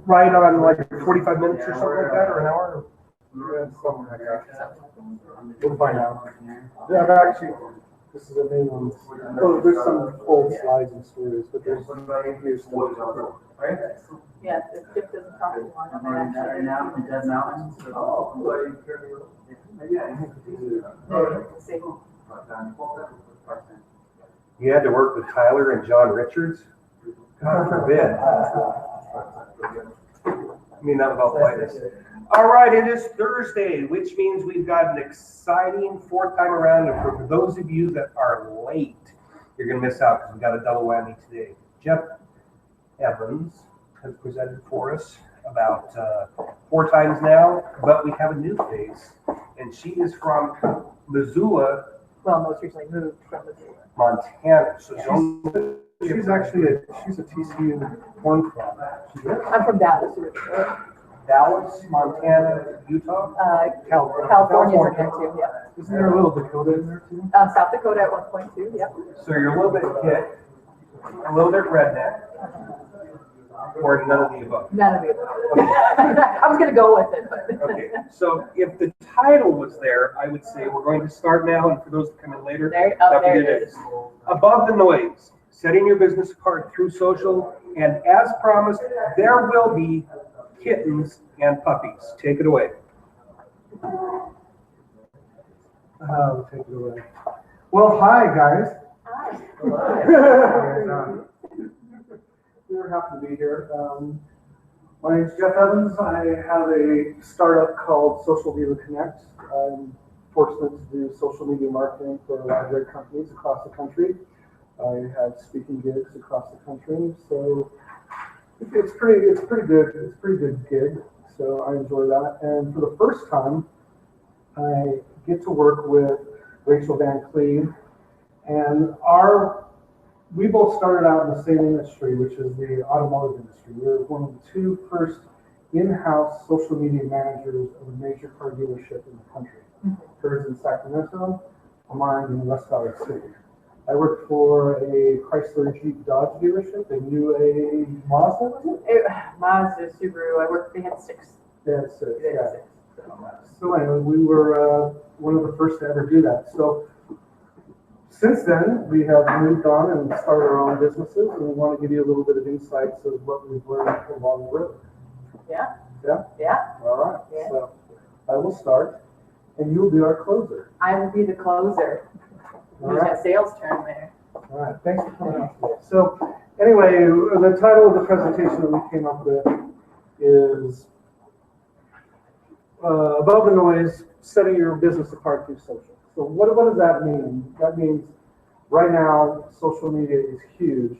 right on like 45 minutes or something like that, or an hour? Yeah, something like that. We'll find out. Yeah, but actually, this is a new one. Oh, there's some old slides and stories, but there's new stuff. Right? Yeah, the ship doesn't talk too long. I'm Right now, in Dead Mountain. You had to work with Tyler and John Richards? God forbid. I mean, that was all politeness. All right, it is Thursday, which means we've got an exciting fourth time around. And for those of you that are late, you're going to miss out because we got a double whammy today. Jeff Evans has presented for us about 4 times now, but we have a new face, and she is from Missoula. Well, most recently moved from Missoula, Montana. So She's actually she's a TCU corn crop. I'm from Dallas originally. Dallas, Montana, Utah? California's in there too, yeah. Isn't there a little Dakota in there too? South Dakota at one point too, yeah. So you're a little bit hick, a little bit redneck, or none of the above? None of the above. I was going to go with it, but. Okay, so if the title was there, I would say we're going to start now, and for those that come in later, There it is. Above the Noise, setting your business apart through social, and as promised, there will be kittens and puppies. Take it away. Take it away. Well, hi guys. Hi. We're happy to be here. My name is Jeff Evans. I have a startup called Social Media Connect. I'm fortunate to do social media marketing for a lot of great companies across the country. I have speaking gigs across the country, so it's pretty good. It's a pretty good gig, so I enjoy that. And for the first time, I get to work with Rachael and Cleave, and we both started out in the same industry, which is the automotive industry. We were one of the 2 first in-house social media managers of a major car dealership in the country. Hers in Sacramento, mine in West Valley City. I worked for a Chrysler Jeep Dodge dealership. They knew a Mazda, was it? Mazda, Subaru, they had 6. They had 6, yeah. So anyway, we were one of the first to ever do that. So since then, we have moved on and started our own businesses, and we want to give you a little bit of insights of what we've learned along the road. Yeah. Yeah? Yeah. All right. Yeah. So I will start, and you'll be our closer. I will be the closer. All Use right. that sales term there. All right. Thanks for coming out today. So anyway, the title of the presentation that we came up with is Above the Noise, Setting Your Business Apart Through Social. So what does that mean? That means right now, social media is huge,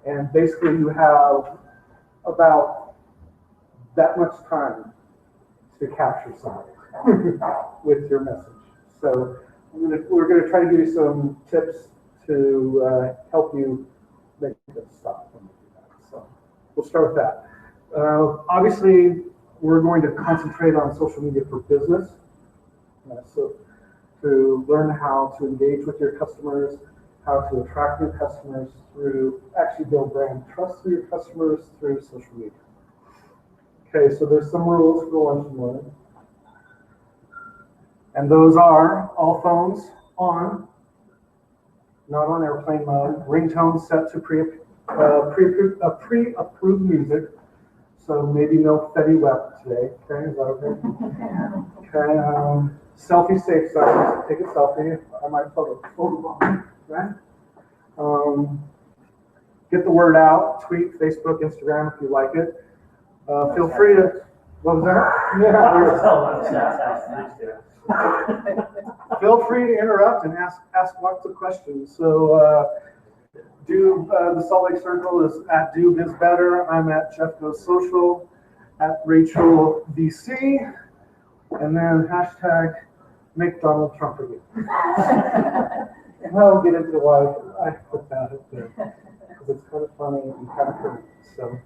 and basically you have about that much time to capture something with your message. So we're going to try to give you some tips to help you make them stop when you do that. So we'll start with that. Obviously, we're going to concentrate on social media for business. So to learn how to engage with your customers, how to attract new customers through, actually build brand trust through your customers through social media. Okay, so there's some rules for lunch and learn. And those are all phones on, not on airplane mode, ringtones set to pre-approved music. So maybe no Fetty Wap today. Okay, is that okay? Okay. Selfie safe zones. Take a selfie. I might photo bomb. Right? Get the word out. Tweet, Facebook, Instagram if you like it. Feel free to. What was that? Yeah. Feel free to interrupt and ask lots of questions. So the SLCircle is at Do Biz Better. I'm at Jeff Goes Social, at Rachael VC, and then hashtag Make Donald Trump again. And I'll get into why I put that up there, because it's kind of funny and kind of pretty. So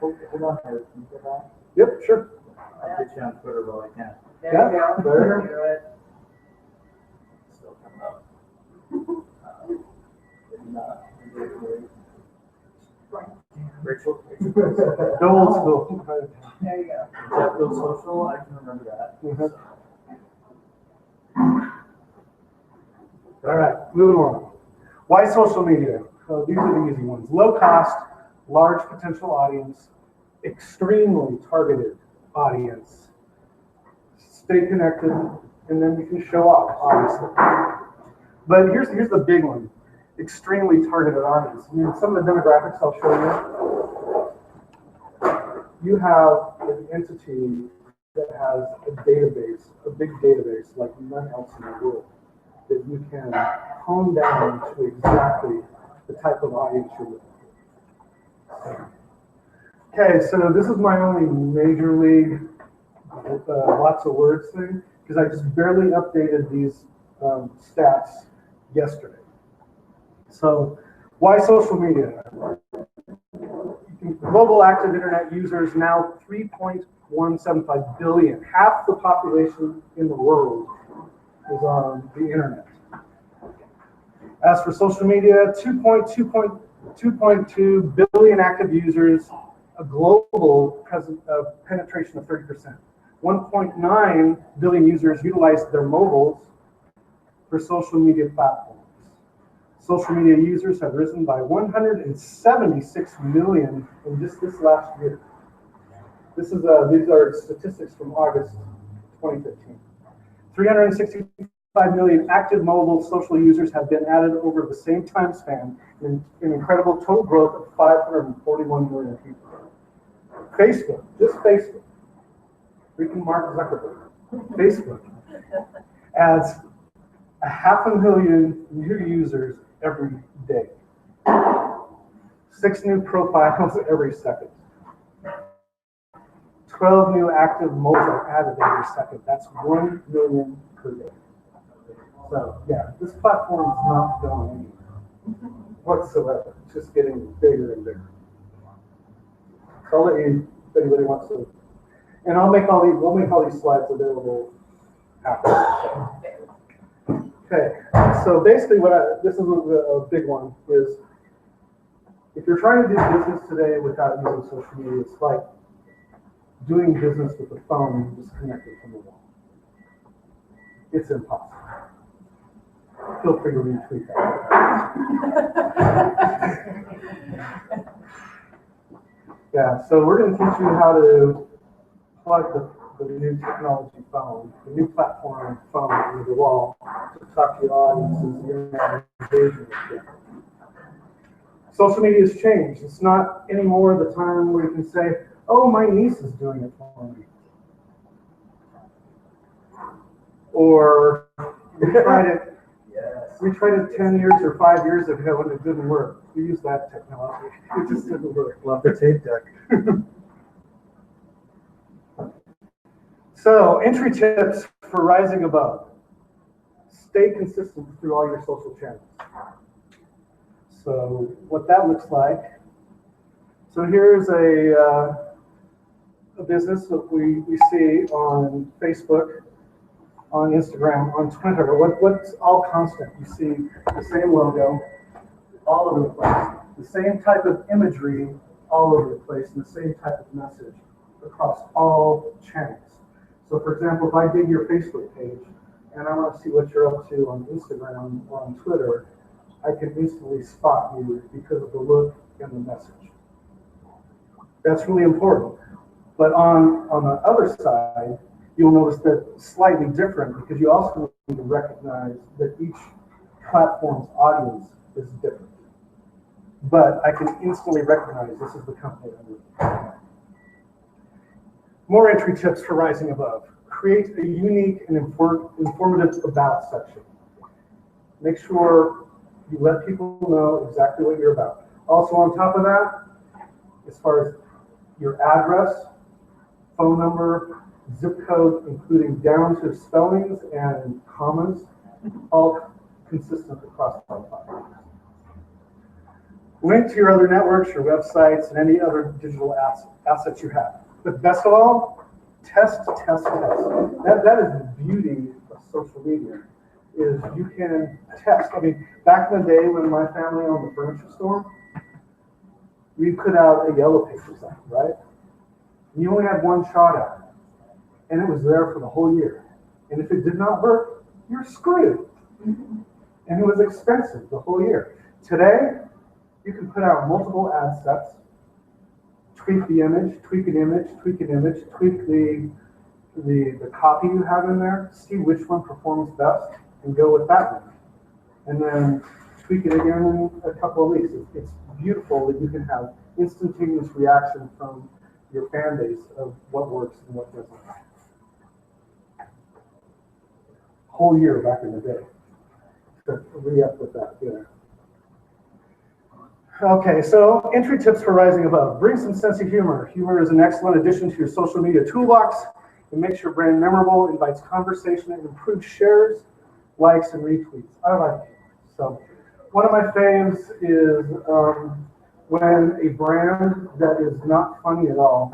hold on here. Can you get that? Yep, sure. I'll get you on Twitter, but I can't. There you go. There. Still coming up. Rachael. The old school. There you go. Jeff Go Social, I can remember that. Mhm. All right, moving on. Why social media? So these are the easy ones. Low cost, large potential audience, extremely targeted audience. Stay connected, and then you can show off, obviously. But here's the big one. Extremely targeted audience. I mean, some of the demographics I'll show you. You have an entity that has a database, a big database like none else in the world, that you can hone down to exactly the type of audience you're looking for. Okay, so this is my only major league with lots of words thing, because I just barely updated these stats yesterday. So, why social media? Global active internet users now 3.175 billion. Half the population in the world is on the internet. As for social media, 2.2 billion active users, a global penetration of 30%. 1.9 billion users utilize their mobiles for social media platforms. Social media users have risen by 176 million in just this last year. These are statistics from August 2015. 365 million active mobile social users have been added over the same time span, in an incredible total growth of 541 million people. Facebook, just Facebook, freaking Mark Zuckerberg, Facebook adds 500,000 new users every day. 6 new profiles every second. 12 new active mobiles added every second. That's 1 million per day. So yeah, this platform is not going anywhere whatsoever. It's just getting bigger and bigger. So I'll let you, if anybody wants to, and we'll make all these slides available after. Okay, so basically this is a big one, is if you're trying to do business today without using social media, it's like doing business with a phone disconnected from the wall. It's impossible. Feel free to retweet that. Yeah, so we're going to teach you how to plug the new technology phone, the new platform phone into the wall to talk to your audiences, your engagement with them. Social media has changed. It's not anymore the time where you can say, oh, my niece is doing it for me. Or we tried it. Yes. We tried it 10 years or 5 years ago and it didn't work. We used that technology. It just didn't work. Love the tape deck. So, entry tips for rising above. Stay consistent through all your social channels. So, what that looks like. So, here's a business that we see on Facebook, on Instagram, on Twitter. What's all constant? You see the same logo all over the place, the same type of imagery all over the place, and the same type of message across all channels. So for example, if I dig your Facebook page and I want to see what you're up to on Instagram or on Twitter, I can instantly spot you because of the look and the message. That's really important. But on the other side, you'll notice that it's slightly different because you also need to recognize that each platform's audience is different. But I can instantly recognize this is the company I'm with. More entry tips for rising above. Create a unique and informative about section. Make sure you let people know exactly what you're about. Also on top of that, as far as your address, phone number, zip code, including down to spellings and commas, all consistent across all platforms. Link to your other networks, your websites, and any other digital assets you have. But best of all, test. That is the beauty of social media, is you can test. I mean, back in the day when my family owned the furniture store, we put out a yellow paper sign, right? And you only had one shot at it, and it was there for the whole year. And if it did not work, you're screwed. And it was expensive the whole year. Today, you can put out multiple ad sets, tweak the image, tweak an image, tweak an image, tweak the copy you have in there, see which one performs best, and go with that one. And then tweak it again in a couple of weeks. It's beautiful that you can have instantaneous reaction from your fan base of what works and what doesn't. Whole year back in the day. To re-up with that, yeah. Okay, so entry tips for rising above. Bring some sense of humor. Humor is an excellent addition to your social media toolbox. It makes your brand memorable, invites conversation, and improves shares, likes, and retweets. I like it. So one of my faves is when a brand that is not funny at all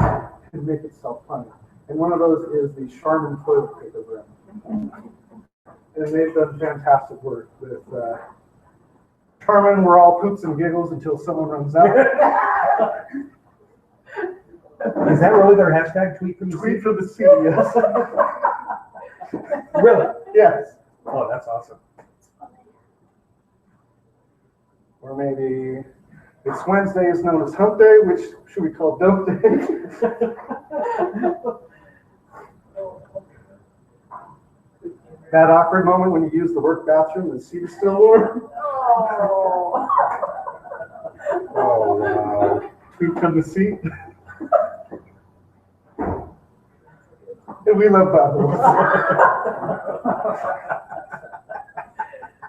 can make itself funny. And one of those is the Charmin toilet paper brand. And they've done fantastic work with Charmin, we're all poops and giggles until someone runs out. Is that really their hashtag, tweet from the Tweet sea? from the sea, yes. Really? Yes. Oh, that's awesome. Or maybe it's Wednesday is known as hump day, which should we call dope day? That awkward moment when you use the work bathroom and the seat is still warm. Oh. Oh, wow. Tweet from the seat. And we love bubbles.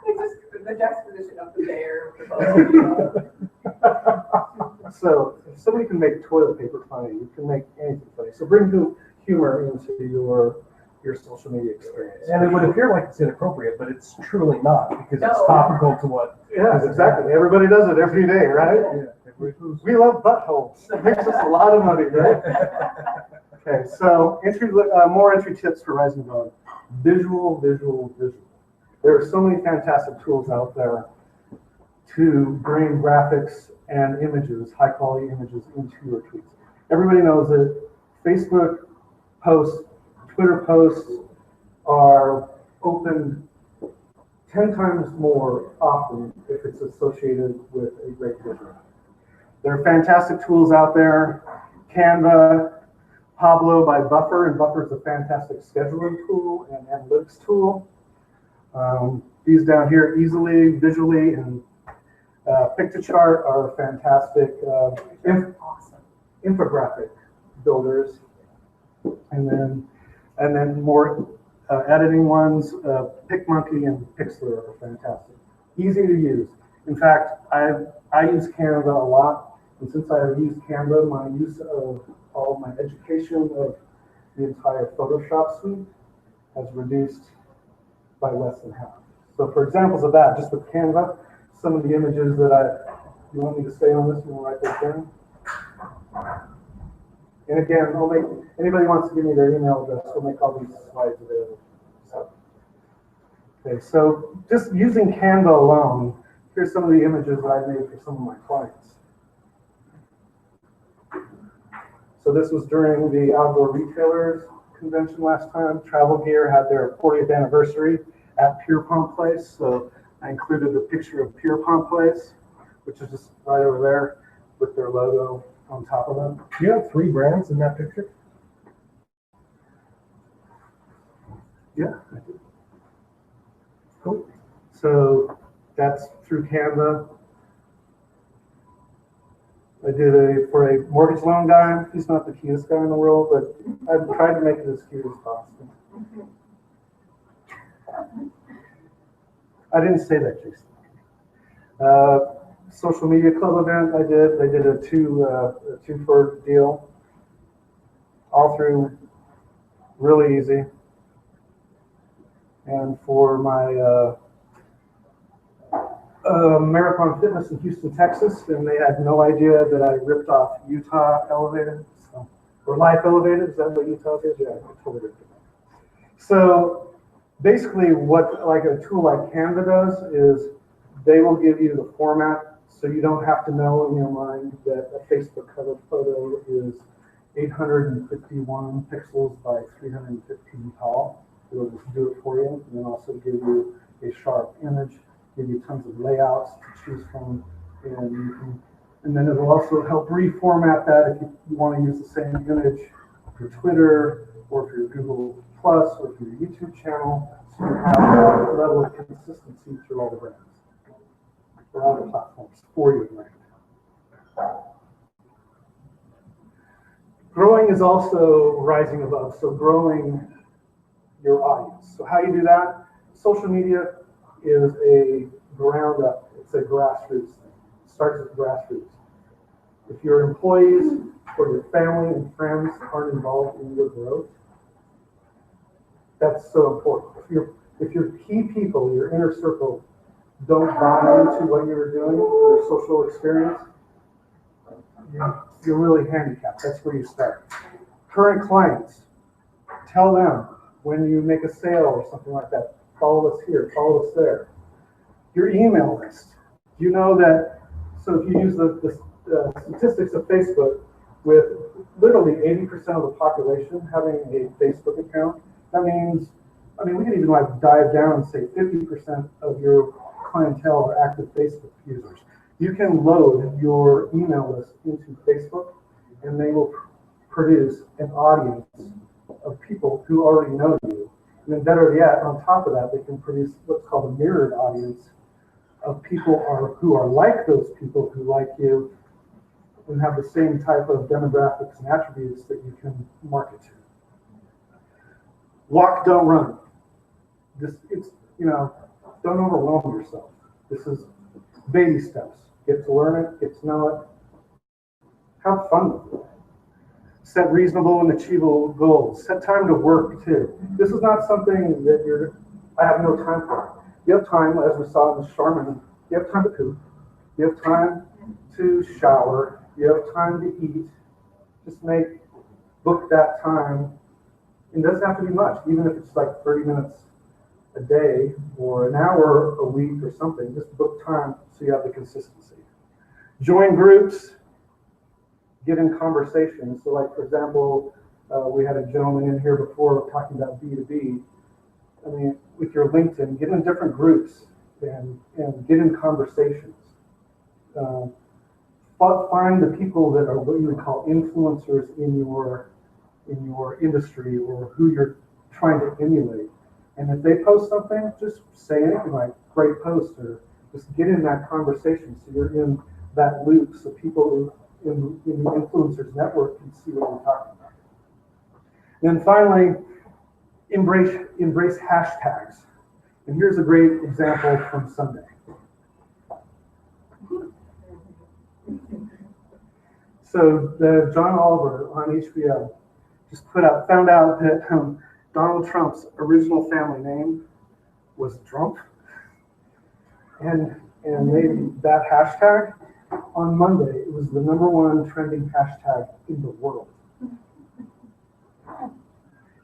It's just the juxtaposition of the bear. So if somebody can make toilet paper funny, you can make anything funny. So bring humor into your social media experience. And it would appear like it's inappropriate, but it's truly not, because it's No. topical to what. Yes, exactly. Everybody does it every day, right? Yeah. We love buttholes. It makes us a lot of money, right? Okay, so more entry tips for rising above. Visual. There are so many fantastic tools out there to bring graphics and images, high quality images, into your tweets. Everybody knows that Facebook posts, Twitter posts are opened 10 times more often if it's associated with a great visual. There are fantastic tools out there. Canva, Pablo by Buffer, and Buffer is a fantastic scheduling tool and analytics tool. These down here, easily, visually, and Pictochart are fantastic infographic builders. And then more editing ones, PicMonkey and Pixlr are fantastic. Easy to use. In fact, I use Canva a lot, and since I have used Canva, my use of all of my education of the entire Photoshop suite has reduced by less than half. So for examples of that, just with Canva, some of the images that you want me to stay on this, you want to write those down? And again, anybody wants to give me their email address, we'll make all these slides available. Okay, so just using Canva alone, here's some of the images that I made for some of my clients. So this was during the Outdoor Retailers Convention last time. Travel Gear had their 40th anniversary at Pierpont Place, so I included a picture of Pierpont Place, which is just right over there with their logo on top of them. Do you have 3 brands in that picture? Yeah, I do. Cool. So that's through Canva. I did for a mortgage loan guy. He's not the cutest guy in the world, but I've tried to make it as cute as possible. I didn't say that, Jason. Social media club event I did a two for deal. All through really easy. And for my Marathon Fitness in Houston, Texas, and they had no idea that I ripped off Utah Elevated, or Life Elevated. Is that what Utah is? Yeah, I totally ripped it off. So basically, what like a tool like Canva does is they will give you the format So you don't have to know in your mind that a Facebook cover photo is 851 pixels by 315 tall. It'll just do it for you, and then also give you a sharp image, give you tons of layouts to choose from, and then it'll also help reformat that if you want to use the same image for Twitter or for your Google Plus or for your YouTube channel, so you have that level of consistency through all the brands or all the platforms for your brand. Growing is also rising above, so growing your audience. So how you do that? Social media is a ground up, it's a grassroots thing. It starts at the grassroots. If your employees or your family and friends aren't involved in your growth, that's so important. If your key people, your inner circle, don't buy into what you're doing, your social experience, you're really handicapped. That's where you start. Current clients, tell them when you make a sale or something like that, follow us here, follow us there. Your email list. You know that, so if you use the statistics of Facebook, with literally 80% of the population having a Facebook account, that means, we can even like dive down and say 50% of your clientele are active Facebook users. You can load your email list into Facebook and they will produce an audience of people who already know you. And then better yet, on top of that, they can produce what's called a mirrored audience of people who are like those people who like you and have the same type of demographics and attributes that you can market to. Walk, don't run. Don't overwhelm yourself. This is baby steps. Get to learn it, get to know it. Have fun with it. Set reasonable and achievable goals. Set time to work too. This is not something that I have no time for. You have time, as we saw in the Charmin, you have time to poop. You have time to shower. You have time to eat. Just book that time. It doesn't have to be much, even if it's like 30 minutes a day or an hour a week or something. Just book time so you have the consistency. Join groups, get in conversations. So like, for example, we had a gentleman in here before talking about B2B. With your LinkedIn, get in different groups and get in conversations. Find the people that are what you would call influencers in your industry or who you're trying to emulate. And if they post something, just say anything like great post, or just get in that conversation so you're in that loop so people in the influencers network can see what you're talking about. And then finally, embrace hashtags. And here's a great example from Sunday. So John Oliver on HBO just found out that Donald Trump's original family name was Trump, and made that hashtag on Monday. It was the #1 trending hashtag in the world.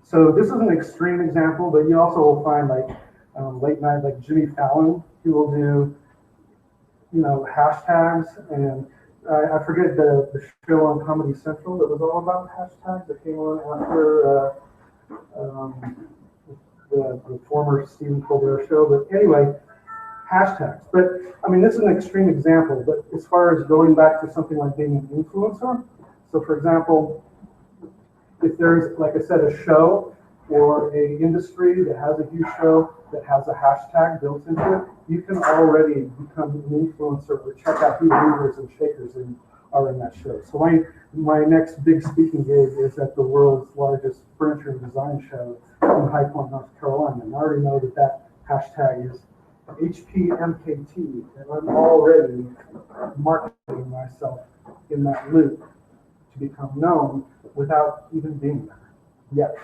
So this is an extreme example, but you also will find late night, like Jimmy Fallon, who will do hashtags, and I forget the show on Comedy Central that was all about hashtags that came on after the former Stephen Colbert show. But anyway, hashtags. But this is an extreme example. But as far as going back to something like being an influencer, so for example, if there's, like I said, a show or a industry that has a huge show that has a hashtag built into it, you can already become an influencer or check out who the movers and shakers are in that show. So my next big speaking gig is at the world's largest furniture and design show in High Point, North Carolina. And I already know that hashtag is HPMKT, and I'm already marketing myself in that loop to become known without even being there yet,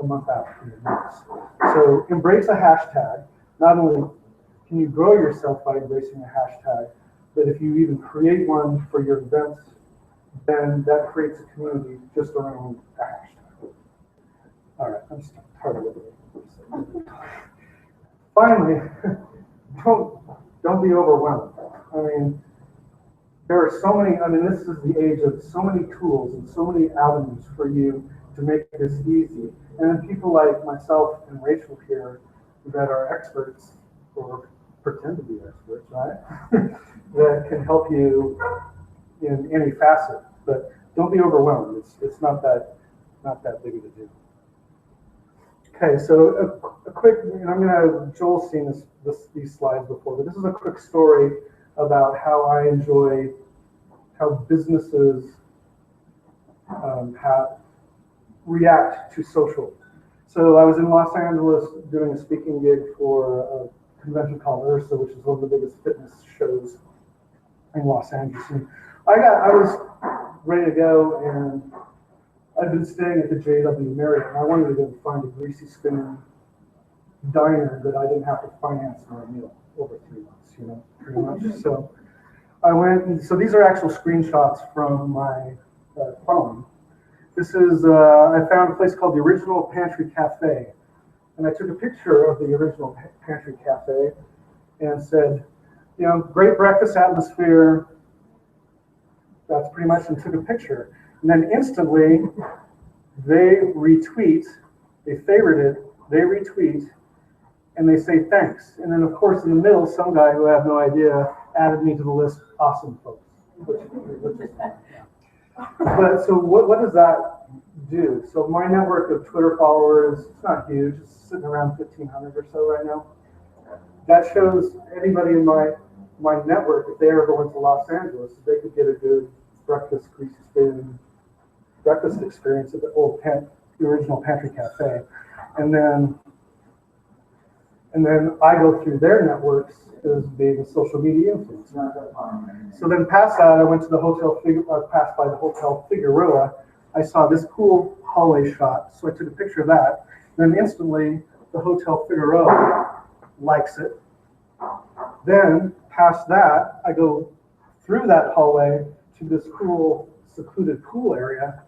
a month out in advance. So embrace a hashtag. Not only can you grow yourself by embracing a hashtag, but if you even create one for your events, then that creates a community just around a hashtag. All right, I'm tired of it. Finally, don't be overwhelmed. there are so many, I mean, this is the age of so many tools and so many avenues for you to make this easy. And then people like myself and Rachel here that are experts, or pretend to be experts, right? That can help you in any facet. But don't be overwhelmed. It's not that big of a deal. Okay, so a quick, Joel's seen these slides before, but this is a quick story about how I enjoy how businesses react to social. So I was in Los Angeles doing a speaking gig for a convention called URSA, which is one of the biggest fitness shows in Los Angeles. And I was ready to go, and I'd been staying at the JW Marriott, and I wanted to go find a greasy spoon diner that I didn't have to finance my meal over 3 months, pretty much. So I went, and so these are actual screenshots from my phone. This is, I found a place called the Original Pantry Cafe, and I took a picture of the Original Pantry Cafe and said, great breakfast atmosphere. That's pretty much, and took a picture. And then instantly, they retweet, they favorite it, they retweet, and they say thanks. And then, of course, in the middle, some guy who I have no idea added me to the list, awesome folks. Which is but so what does that do? So my network of Twitter followers, it's not huge, it's sitting around 1,500 or so right now. That shows anybody in my network, if they ever went to Los Angeles, they could get a good breakfast, greasy spoon breakfast experience at the Original Pantry Cafe. And then I go through their networks as being a social media influencer. So then past that, I went to the passed by the Hotel Figueroa. I saw this cool hallway shot, so I took a picture of that. Then instantly, the Hotel Figueroa likes it. Then past that, I go through that hallway to this cool secluded pool area,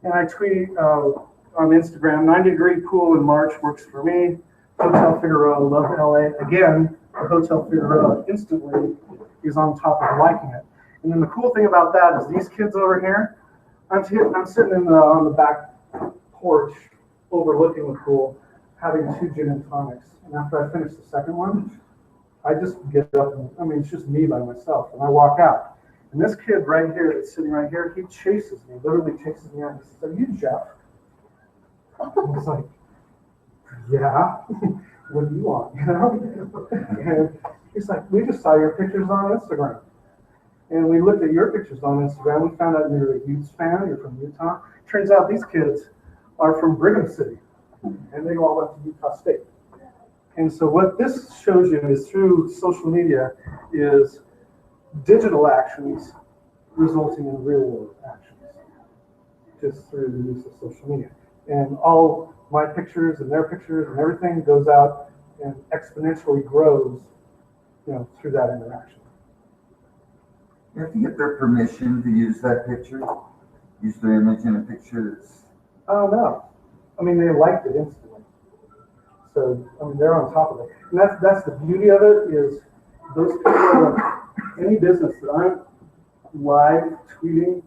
and I tweet on Instagram, 90-degree pool in March works for me. Hotel Figueroa, love LA. Again, the Hotel Figueroa instantly is on top of liking it. And then the cool thing about that is these kids over here, I'm sitting on the back porch overlooking the pool, having 2 gin and tonics. And after I finish the second one, I just get up and, it's just me by myself, and I walk out. And this kid right here that's sitting right here, he chases me, literally chases me out. He says, "Are you Jeff?" I was like, "Yeah, what do you want?" And he's like, "We just saw your pictures on Instagram. And we looked at your pictures on Instagram. We found out you're a Utes fan, you're from Utah. Turns out these kids are from Brigham City, and they all went to Utah State." And so what this shows you is through social media is digital actions resulting in real world actions, just through the use of social media. And all my pictures and their pictures and everything goes out and exponentially grows, through that interaction. You have to get their permission to use that picture, use their image in a picture that's... Oh, no. They liked it instantly. So, they're on top of it. And that's the beauty of it, is those people, any business that I'm live tweeting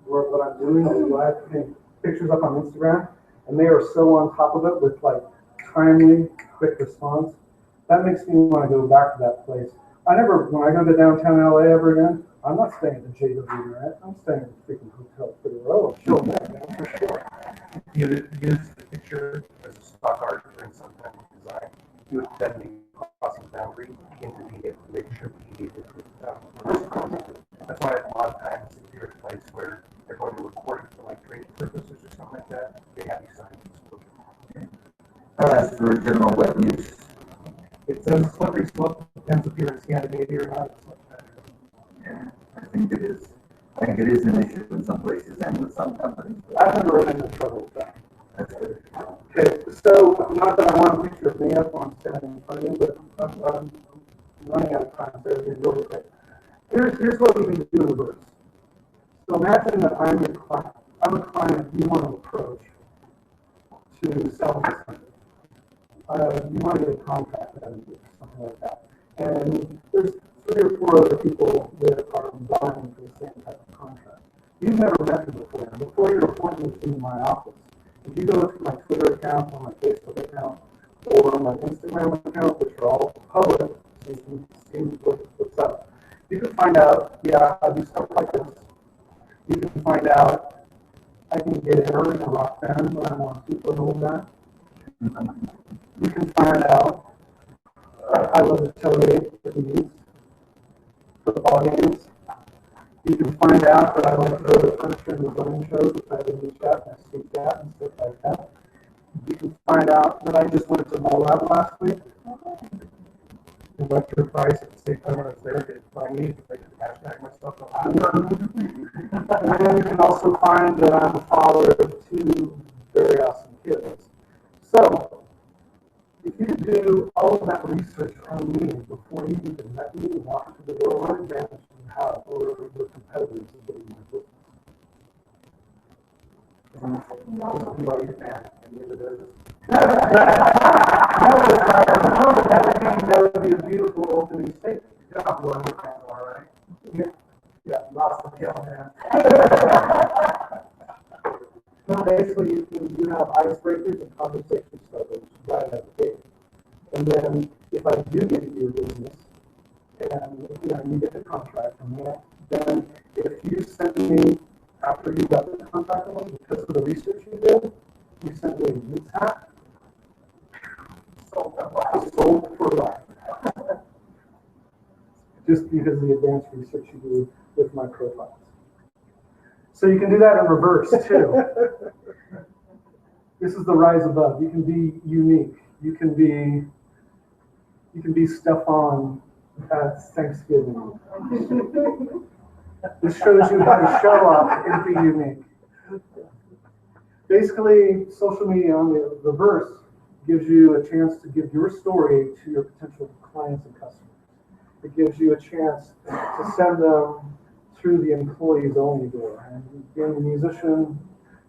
what I'm doing, live putting pictures up on Instagram, and they are so on top of it with timely, quick response, that makes me want to go back to that place. When I go to downtown LA ever again, I'm not staying at the JW Marriott. I'm staying at the freaking Hotel Figueroa. Chill there, for sure. You use the picture as a stock art during some kind of design. You would then be crossing the boundary into the picture. That's why a lot of times if you're at a place where they're going to record it for training purposes or something like that, they have you sign this. That's for general web use. It says slippery slope, depends if you're in Scandinavia or not. Yeah, I think it is. I think it is an issue in some places and with some companies. I've never run into trouble with that. That's good. Okay, so not that I want a picture of me up on standing in front of you, but I'm running out of time, so it'll be really quick. Here's what we can do in reverse. So imagine that I'm your client. I'm a client you want to approach to sell something. You want to get a contract out of you, something like that. And there's 3 or 4 other people that are vying for the same type of contract. You've never met me before. Before your appointment in my office, if you go to my Twitter account or my Facebook account or my Instagram account, which are all public, so you can see what's up, you can find out, yeah, I do stuff like this. You can find out I can get her in a rock band when I'm on super old that. You can find out I love to tailgate at the East, football games. You can find out that I like to go to furniture and design shows, which I have a new chat and I speak at and stuff like that. You can find out that I just went to Mall Lab last week. And left your price at the same time I was there, get my needs, if I could hashtag myself. And then you can also find that I'm a father of 2 very awesome kids. So, if you could do all of that research on me before you even met me and walk into the door, what advantage do you have over your competitors in getting my business? And you are your fan at the end of the business. That would be a beautiful opening statement. Yeah, well, all right. Yeah, lots of kill, man. No, basically, you have icebreakers and conversation starters right out of the gate. And then, if I do get into your business, and you get the contract from me, then if you send me, after you got the contract from me, because of the research you did, you sent me a use hat, sold for life. Just because of the advanced research you do with my profiles. So you can do that in reverse too. This is the rise above. You can be unique. You can be Stefan at Thanksgiving. This shows you how to show up and be unique. Basically, social media on the reverse gives you a chance to give your story to your potential clients and customers. It gives you a chance to send them through the employees only door. And being a musician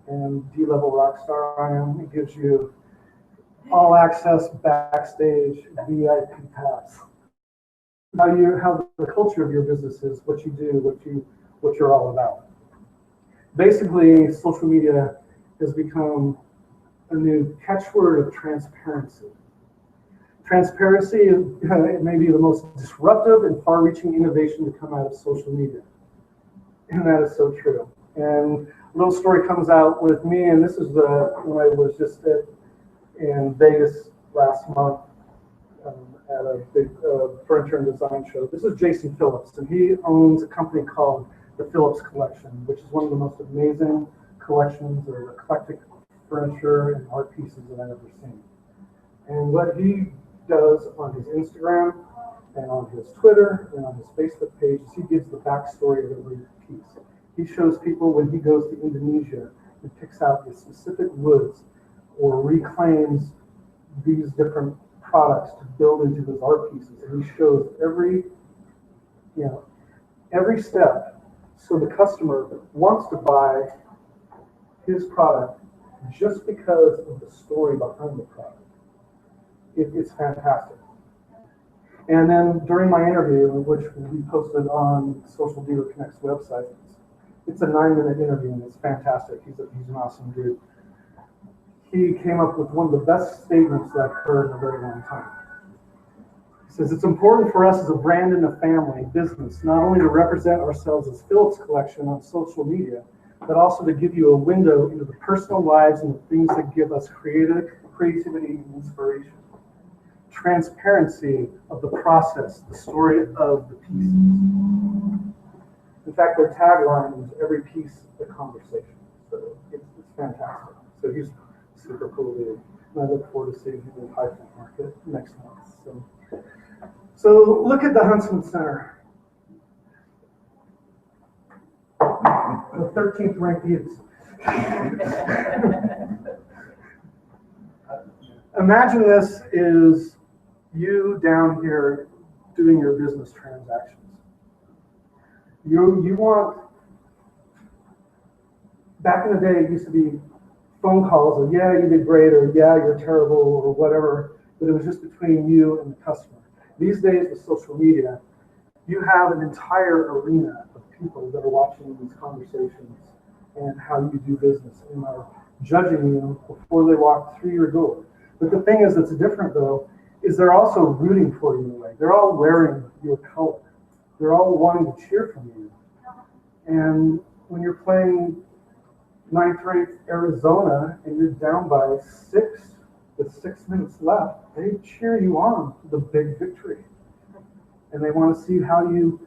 and D-level rock star I am, it gives you all access backstage VIP pass. How the culture of your business is, what you do, what you're all about. Basically, social media has become a new catchword of transparency. Transparency it may be the most disruptive and far-reaching innovation to come out of social media. And that is so true. And a little story comes out with me, and this is when I was just in Vegas last month at a big furniture and design show. This is Jason Phillips, and he owns a company called the Phillips Collection, which is one of the most amazing collections of eclectic furniture and art pieces that I've ever seen. And what he does on his Instagram and on his Twitter and on his Facebook page is he gives the backstory of every piece. He shows people when he goes to Indonesia and picks out the specific woods or reclaims these different products to build into his art pieces. And he shows every step, so the customer wants to buy his product just because of the story behind the product. It's fantastic. And then during my interview, which we posted on Social Dealer Connect's website, it's a 9-minute interview and it's fantastic. He's an awesome dude. He came up with one of the best statements that I've heard in a very long time. He says, it's important for us as a brand and a family business, not only to represent ourselves as Phillips Collection on social media, but also to give you a window into the personal lives and the things that give us creativity and inspiration. Transparency of the process, the story of the pieces. In fact, their tagline is every piece a conversation. So it's fantastic. So he's super cool dude. And I look forward to seeing him in the High Market next month. So look at the Huntsman Center. The 13th ranked youth. Imagine this is you down here doing your business transactions. You want, back in the day, it used to be phone calls of, yeah, you did great, or yeah, you're terrible, or whatever, but it was just between you and the customer. These days with social media, you have an entire arena of people that are watching these conversations and how you do business and are judging you before they walk through your door. But the thing is that's different though, is they're also rooting for you in a way. They're all wearing your color. They're all wanting to cheer from you. And when you're playing ninth-ranked Arizona and you're down by 6 with 6 minutes left, they cheer you on to the big victory. And they want to see how you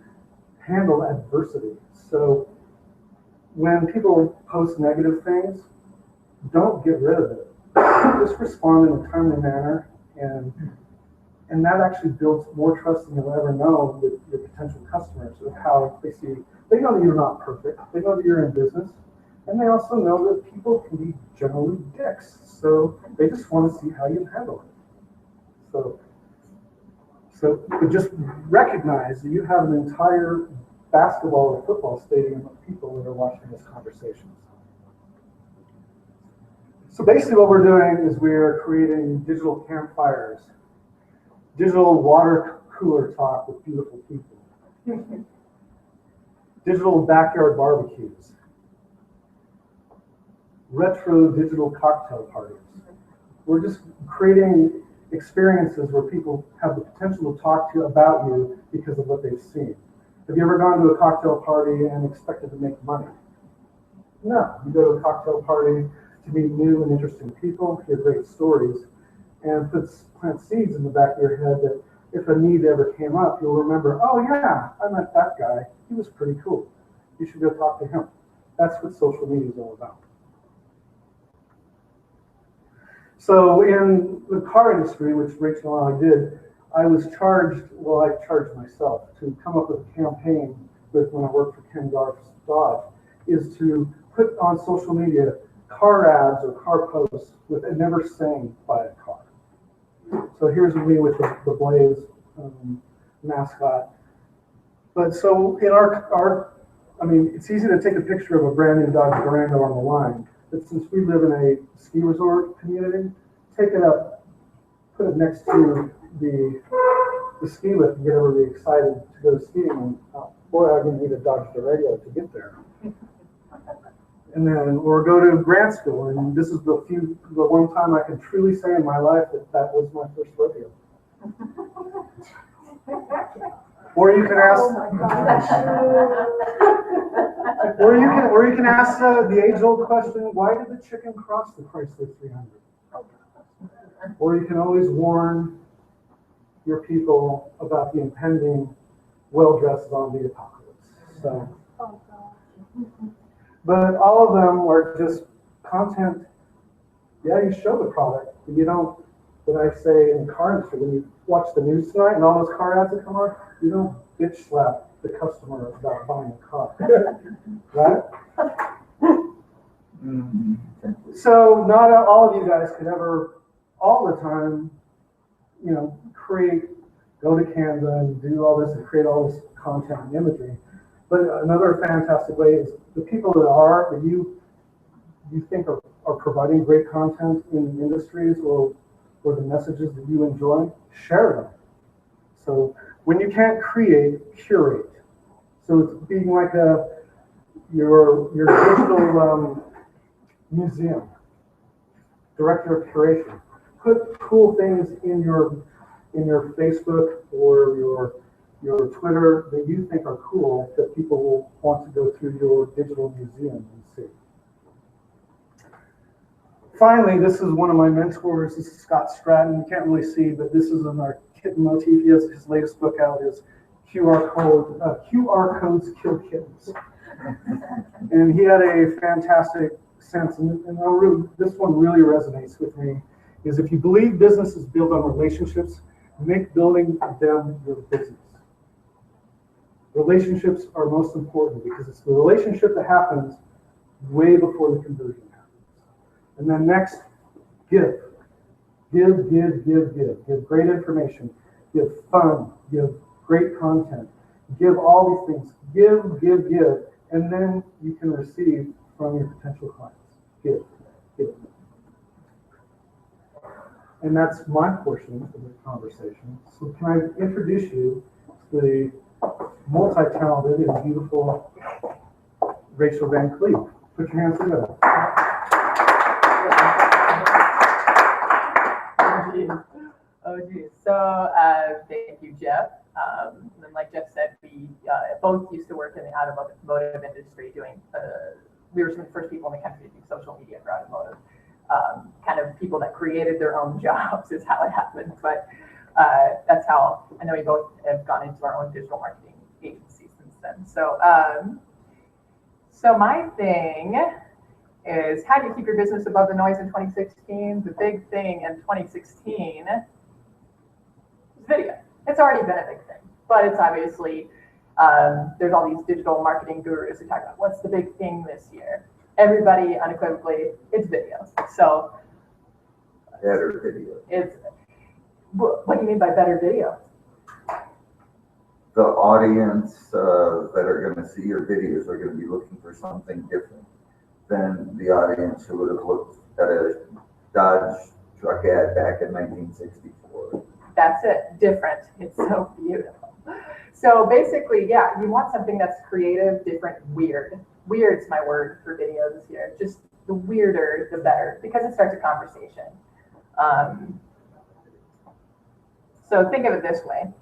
handle adversity. So when people post negative things, don't get rid of it. Just respond in a timely manner, and that actually builds more trust than you'll ever know with your potential customers of how they see. They know that you're not perfect. They know that you're in business, and they also know that people can be generally dicks. So they just want to see how you handle it. But just recognize that you have an entire basketball or football stadium of people that are watching this conversation. So basically what we're doing is we're creating digital campfires, digital water cooler talk with beautiful people, digital backyard barbecues, retro digital cocktail parties. We're just creating experiences where people have the potential to talk to you about you because of what they've seen. Have you ever gone to a cocktail party and expected to make money? No. You go to a cocktail party to meet new and interesting people, hear great stories, and plant seeds in the back of your head that if a need ever came up, you'll remember, oh yeah, I met that guy. He was pretty cool. You should go talk to him. That's what social media is all about. So in the car industry, which Rachael and I did, I charged myself to come up with a campaign when I worked for Ken Garf's Dodge, is to put on social media car ads or car posts with it never saying buy a car. So here's me with the Blaze mascot. But so in it's easy to take a picture of a brand new Dodge Durango on the line. But since we live in a ski resort community, take it up, put it next to the ski lift and get everybody excited to go skiing. And boy, I'm going to need a Dodge Durango to get there. And then, or go to Grantsville, and this is the one time I can truly say in my life that was my first rodeo. Or you can ask, or you can ask the age-old question: why did the chicken cross the Chrysler 300? Or you can always warn your people about the impending well-dressed zombie apocalypse. So. But all of them are just content. Yeah, you show the product, but you don't, what I say in the car industry, when you watch the news tonight and all those car ads that come on, you don't bitch slap the customer about buying a car. Right? Mm-hmm. So not all of you guys could ever, all the time, go to Canva and do all this and create all this content and imagery. But another fantastic way is the people that you think are providing great content in industries or the messages that you enjoy, share them. So when you can't create, curate. So it's being like your digital museum, director of curation. Put cool things in your Facebook or your Twitter that you think are cool that people will want to go through your digital museum and see. Finally, this is one of my mentors. This is Scott Stratton. You can't really see, but this is in our kitten motif. He has his latest book out is QR Codes Kill Kittens. And he had a fantastic sense, and this one really resonates with me, is if you believe business is built on relationships, make building them your business. Relationships are most important because it's the relationship that happens way before the conversion happens. And then next, give. Give great information. Give fun. Give great content. Give all these things. Give. And then you can receive from your potential clients. Give. And that's my portion of the conversation. So can I introduce you to the multi-talented and beautiful Rachael Van Cleave. Put your hands together. Oh, geez. So, thank you, Jeff. And like Jeff said, we both used to work in the automotive industry doing, we were some of the first people in the country to do social media for automotive. Kind of people that created their own jobs is how it happened. But that's how, I know we both have gone into our own digital marketing agency since then. So, so my thing is, how do you keep your business above the noise in 2016? The big thing in 2016 is video. It's already been a big thing, but it's obviously, there's all these digital marketing gurus who talk about what's the big thing this year. Everybody unequivocally, it's video. So Better video. it's, what do you mean by better video? The audience that are going to see your videos are going to be looking for something different than the audience who would have looked at a Dodge truck ad back in 1964. That's it, different. It's so beautiful. So basically, yeah, you want something that's creative, different, weird. Weird's my word for video this year. Just the weirder, the better, because it starts a conversation. So think of it this way.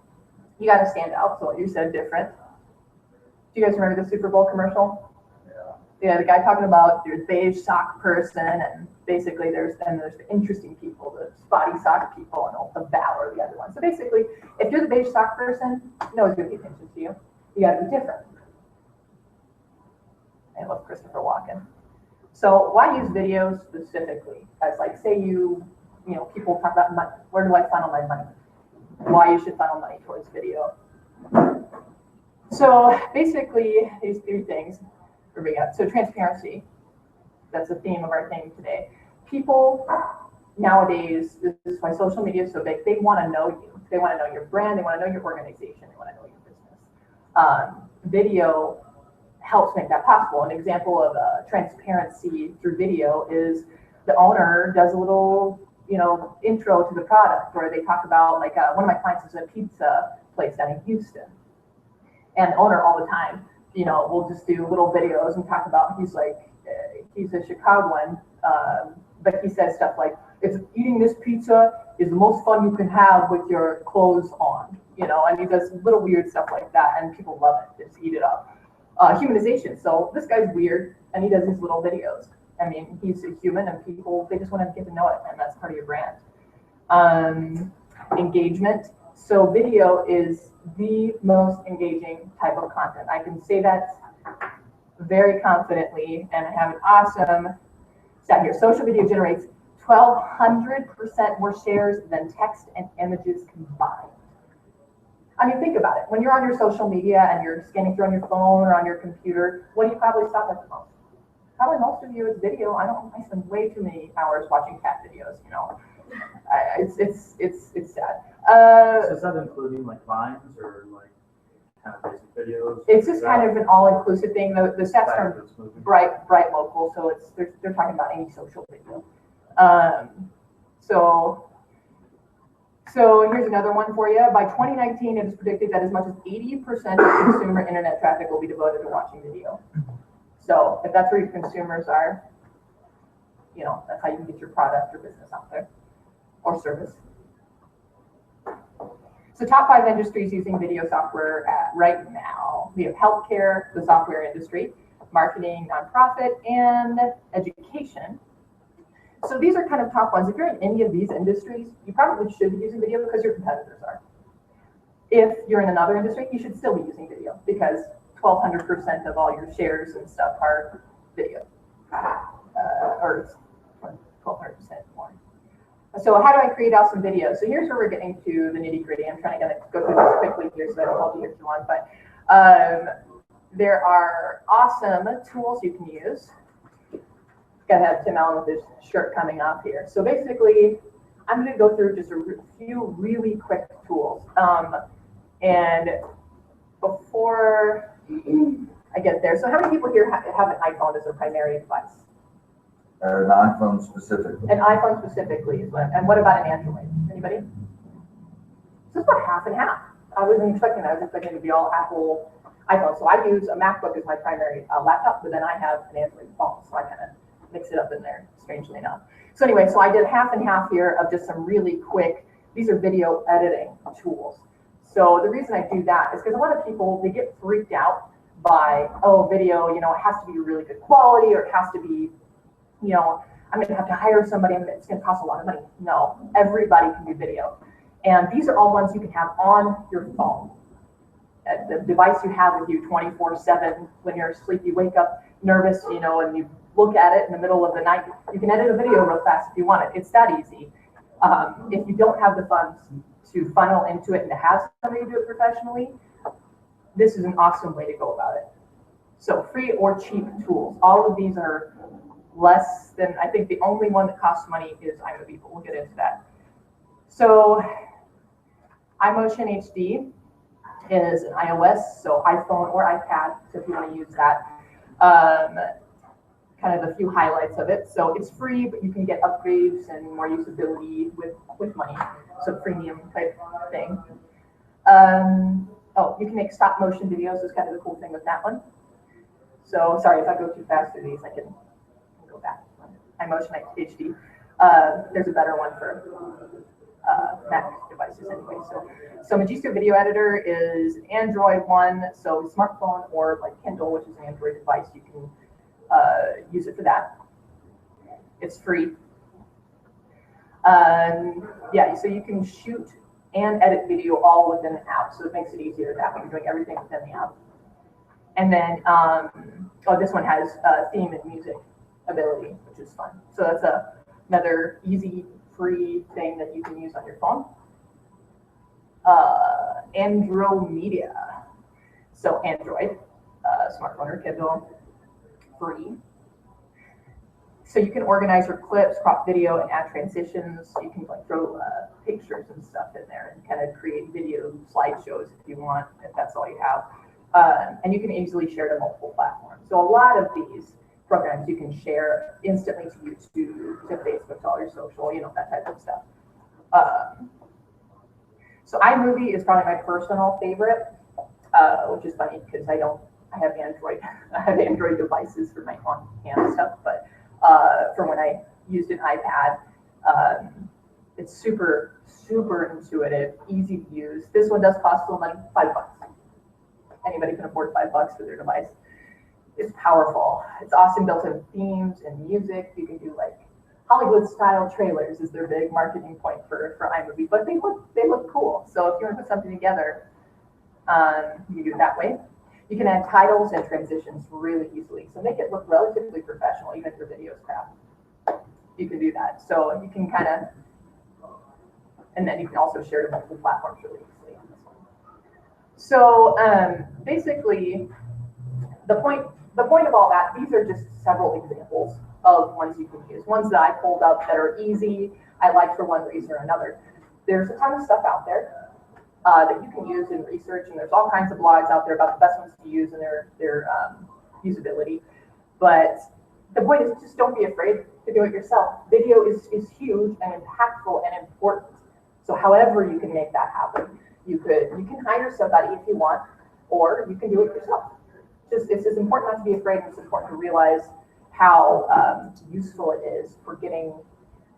You got to stand out. So what you said, different. Do you guys remember the Super Bowl commercial? Yeah, the guy talking about your beige sock person, and basically there's the interesting people, the spotty sock people, and the valor, the other one. So basically, if you're the beige sock person, no one's going to pay attention to you. You got to be different. I love Christopher Walken. So why use videos specifically? As like, say you know, people talk about money. Where do I funnel my money? Why you should funnel money towards video. So basically, these three things. So transparency, that's the theme of our thing today. People nowadays, this is why social media is so big, they want to know you. They want to know your brand, they want to know your organization, they want to know your business. Video helps make that possible. An example of transparency through video is the owner does a little, you know, intro to the product, where they talk about, like, one of my clients is a pizza place down in Houston, and the owner all the time, you know, we'll just do little videos and talk about, he's like, he's a Chicagoan, but he says stuff like, it's eating this pizza is the most fun you can have with your clothes on, you know, and he does little weird stuff like that, and people love it, just eat it up. Humanization, so this guy's weird, and he does these little videos. I mean, he's a human, and people, they just want to get to know it, and that's part of your brand. Engagement, so video is the most engaging type of content. I can say that very confidently, and I have an awesome stat here. Social video generates 1,200% more shares than text and images combined. I mean, think about it. When you're on your social media and you're scanning through on your phone or on your computer, what do you probably stop at the most? Probably most of you is video. I spend way too many hours watching cat videos, you know. It's sad. So is that including like Vines or like kind of basic videos? It's just kind of an all-inclusive thing. The stats from Bright Local, so they're talking about any social video. So here's another one for you. By 2019, it is predicted that as much as 80% of consumer internet traffic will be devoted to watching video. So if that's where your consumers are, you know, that's how you can get your product or business out there, or service. So top 5 industries using video software right now. We have healthcare, the software industry, marketing, nonprofit, and education. So these are kind of top ones. If you're in any of these industries, you probably should be using video because your competitors are. If you're in another industry, you should still be using video because 1,200% of all your shares and stuff are video, or 1,200% more. So how do I create awesome videos? So here's where we're getting to the nitty gritty. I'm trying to go through this quickly here so I don't hold you here too long, but there are awesome tools you can use. Gotta have Tim Allen with his shirt coming off here. So basically, I'm gonna go through just a few really quick tools. And before I get there, so how many people here have an iPhone as their primary device? An iPhone specifically. An iPhone specifically is what, and what about an Android? Anybody? So it's about half and half. I wasn't expecting that. I was expecting it to be all Apple iPhone. So I use a MacBook as my primary laptop, but then I have an Android phone, so I kind of mix it up in there, strangely enough. So anyway, so I did half and half here of just some really quick, these are video editing tools. So the reason I do that is because a lot of people, they get freaked out by, oh, video, you know, it has to be really good quality, or it has to be, you know, I'm going to have to hire somebody and it's going to cost a lot of money. No, everybody can do video. And these are all ones you can have on your phone. The device you have with you 24/7, when you're asleep, you wake up nervous, you know, and you look at it in the middle of the night. You can edit a video real fast if you want it. It's that easy. If you don't have the funds to funnel into it and to have somebody do it professionally, this is an awesome way to go about it. So free or cheap tools. All of these are less than, I think the only one that costs money is iMovie, but we'll get into that. So iMotion HD is an iOS, so iPhone or iPad, so if you want to use that. Kind of a few highlights of it. So it's free, but you can get upgrades and more usability with money. So premium type thing. Oh, you can make stop motion videos is kind of the cool thing with that one. So sorry if I go too fast through these, I can go back. iMotion HD. There's a better one for Mac devices anyway. So Magisto Video Editor is Android one, so smartphone or like Kindle, which is an Android device, you can use it for that. It's free. Yeah, so you can shoot and edit video all within the app, so it makes it easier that way. You're doing everything within the app. And then, oh, this one has theme and music ability, which is fun. So that's another easy, free thing that you can use on your phone. Andromedia. So Android, smartphone or Kindle, free. So you can organize your clips, crop video, and add transitions. You can like throw pictures and stuff in there and kind of create video slideshows if you want, if that's all you have. And you can easily share to multiple platforms. So a lot of these programs you can share instantly to YouTube, to Facebook, to all your social, you know, that type of stuff. So iMovie is probably my personal favorite, which is funny because I have Android devices for my on-hand stuff, but for when I used an iPad, it's super, super intuitive, easy to use. This one does cost a little money, $5. Anybody can afford $5 for their device. It's powerful. It's awesome, built-in themes and music. You can do like Hollywood-style trailers is their big marketing point for iMovie, but they look cool. So if you want to put something together, you can do it that way. You can add titles and transitions really easily, so make it look relatively professional, even if your video is crap. You can do that. So you can kind of, and then you can also share to multiple platforms really easily on this one. So basically, the point of all that, these are just several examples of ones you can use. Ones that I pulled up that are easy, I like for one reason or another. There's a ton of stuff out there that you can use in research, and there's all kinds of blogs out there about the best ones to use and their usability. But the point is, just don't be afraid to do it yourself. Video is huge and impactful and important. So however you can make that happen, you can hire somebody if you want, or you can do it yourself. It's just important not to be afraid, and it's important to realize how useful it is for getting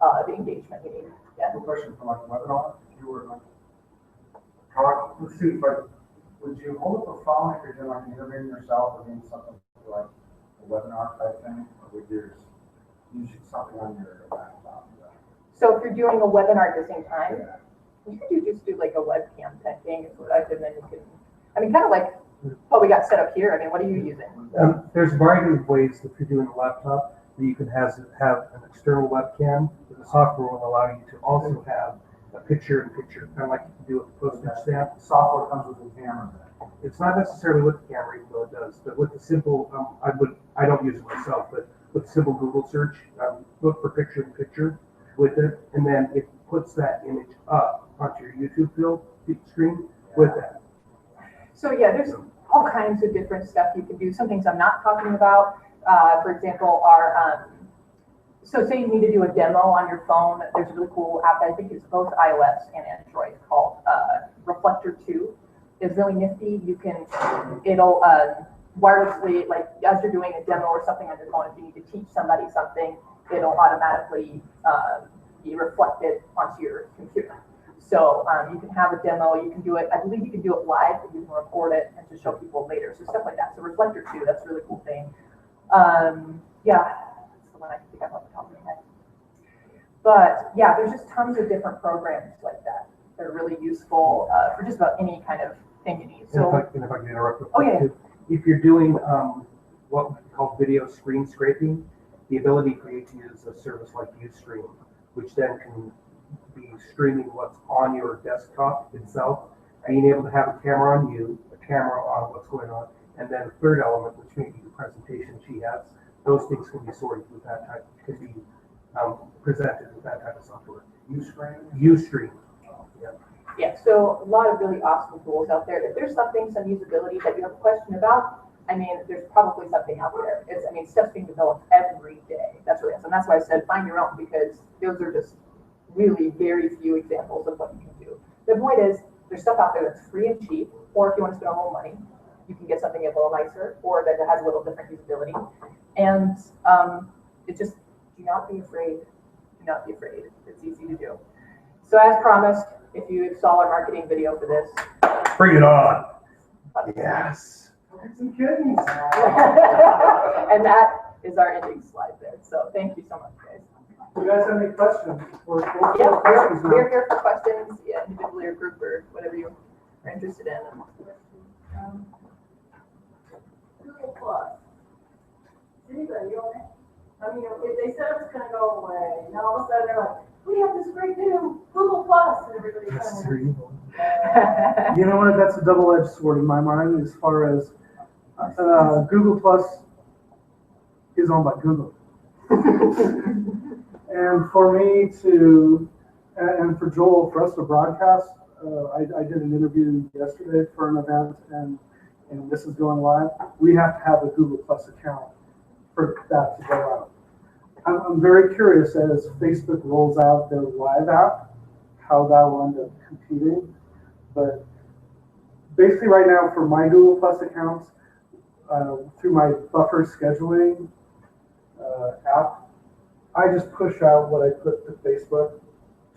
the engagement you need. Yeah. A question for like a webinar. If you were like talk, let's see, but would you hold up a phone if you're doing like interviewing yourself or doing something like a webinar type thing, or would you use something on your laptop? So if you're doing a webinar at the same time, you could just do like a webcam type thing, and then you can, I mean, kind of like what we got set up here. I mean, what are you using? There's a variety of ways if you're doing a laptop that you can have an external webcam, but the software will allow you to also have a picture-in-picture, kind of like you can do with the postage stamp. The software comes with a camera. It's not necessarily with the camera, even though it does, but with the simple, I don't use it myself, but with simple Google search, look for picture-in-picture with it, and then it puts that image up onto your YouTube screen with that. So yeah, there's all kinds of different stuff you can do. Some things I'm not talking about, for example, are, so say you need to do a demo on your phone. There's a really cool app that I think is both iOS and Android called Reflector 2. is really nifty. It'll wirelessly, like as you're doing a demo or something on your phone, if you need to teach somebody something, it'll automatically be reflected onto your computer. So you can have a demo, you can do it, I believe you can do it live, but you can record it and just show people later. So stuff like that. So Reflector 2, that's a really cool thing. Yeah, that's the one I can think of off the top of my head. But yeah, there's just tons of different programs like that that are really useful for just about any kind of thing you need. So, and if I can interrupt real oh quick yeah, too, if you're doing what we call video screen scraping, the ability for you to use a service like Ustream, which then can be streaming what's on your desktop itself, being able to have a camera on you, a camera on what's going on, and then a third element, which may be the presentation she has. Those things can be sorted with that type, can be presented with that type of software. Ustream. Yeah. yeah, so a lot of really awesome tools out there. If there's something, some usability that you have a question about, I mean, there's probably something out there. I mean, stuff's being developed every day. That's what it is. And that's why I said find your own, because those are just really very few examples of what you can do. The point is, there's stuff out there that's free and cheap, or if you want to spend a little money, you can get something a little nicer, or that has a little different usability. And it's just, do not be afraid. Do not be afraid. It's easy to do. So as promised, if you saw our marketing video for this, Bring it on. Yes. Some kittens. and that is our ending slide there. So thank you so much, guys. Do you guys have any questions? Yeah, Questions now? we're here for questions, yeah, individually or group or whatever you are interested in. Google Plus. Is anybody on it? I mean, if they said it was gonna go away, now all of a sudden they're like, we have this great new Google Plus, and everybody's kind of. You know what? That's a double-edged sword in my mind as far as Google Plus is owned by Google. And for me to, and for Joel, for us to broadcast, I did an interview yesterday for an event, and this is going live. We have to have a Google Plus account for that to go out. I'm very curious as Facebook rolls out their live app, how that will end up competing. But basically right now for my Google Plus accounts, through my buffer scheduling app, I just push out what I put to Facebook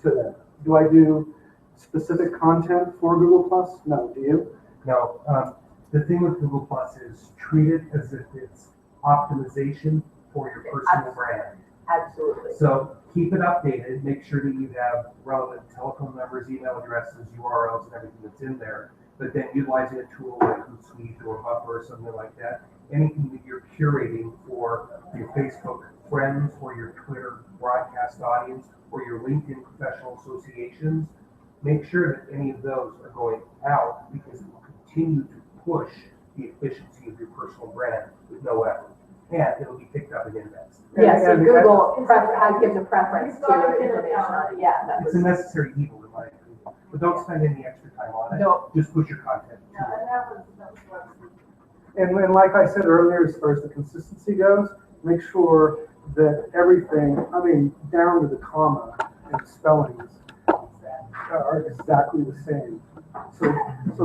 to them. Do I do specific content for Google Plus? No, do you? No, the thing with Google Plus is treat it as if it's optimization for your personal brand. Absolutely. So keep it updated, make sure that you have relevant telephone numbers, email addresses, URLs, and everything that's in there. But then utilizing a tool like Hootsuite or Buffer or something like that, anything that you're curating for your Facebook friends or your Twitter broadcast audience or your LinkedIn professional associations, make sure that any of those are going out, because it will continue to push the efficiency of your personal brand with no effort. And it'll be picked up and indexed. Yeah, so And- Google gives a preference to information on it. Yeah, that It's a was, necessary evil in my opinion, but don't spend any extra time on it. no, Just push your content. Yeah, and that was what I was thinking. And like I said earlier, as far as the consistency goes, make sure that everything, I mean, down to the comma and spellings are exactly the same. So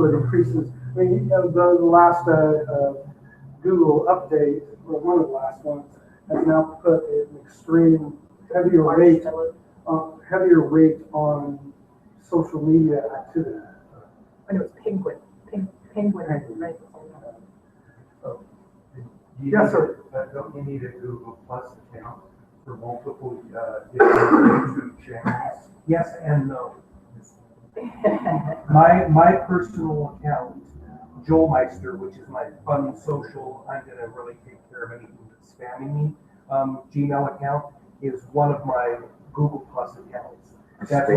it increases. I mean, you know, the last Google update, or one of the last ones, has now put an extreme heavier weight on social media activity. I know it's penguin, penguin, right? Yes, sir. Don't you need a Google Plus account for multiple different YouTube channels? Yes and no. My personal account, Joel Meister, which is my fun social, I'm gonna really take care of anything that's spamming me, Gmail account is one of my Google Plus accounts. That's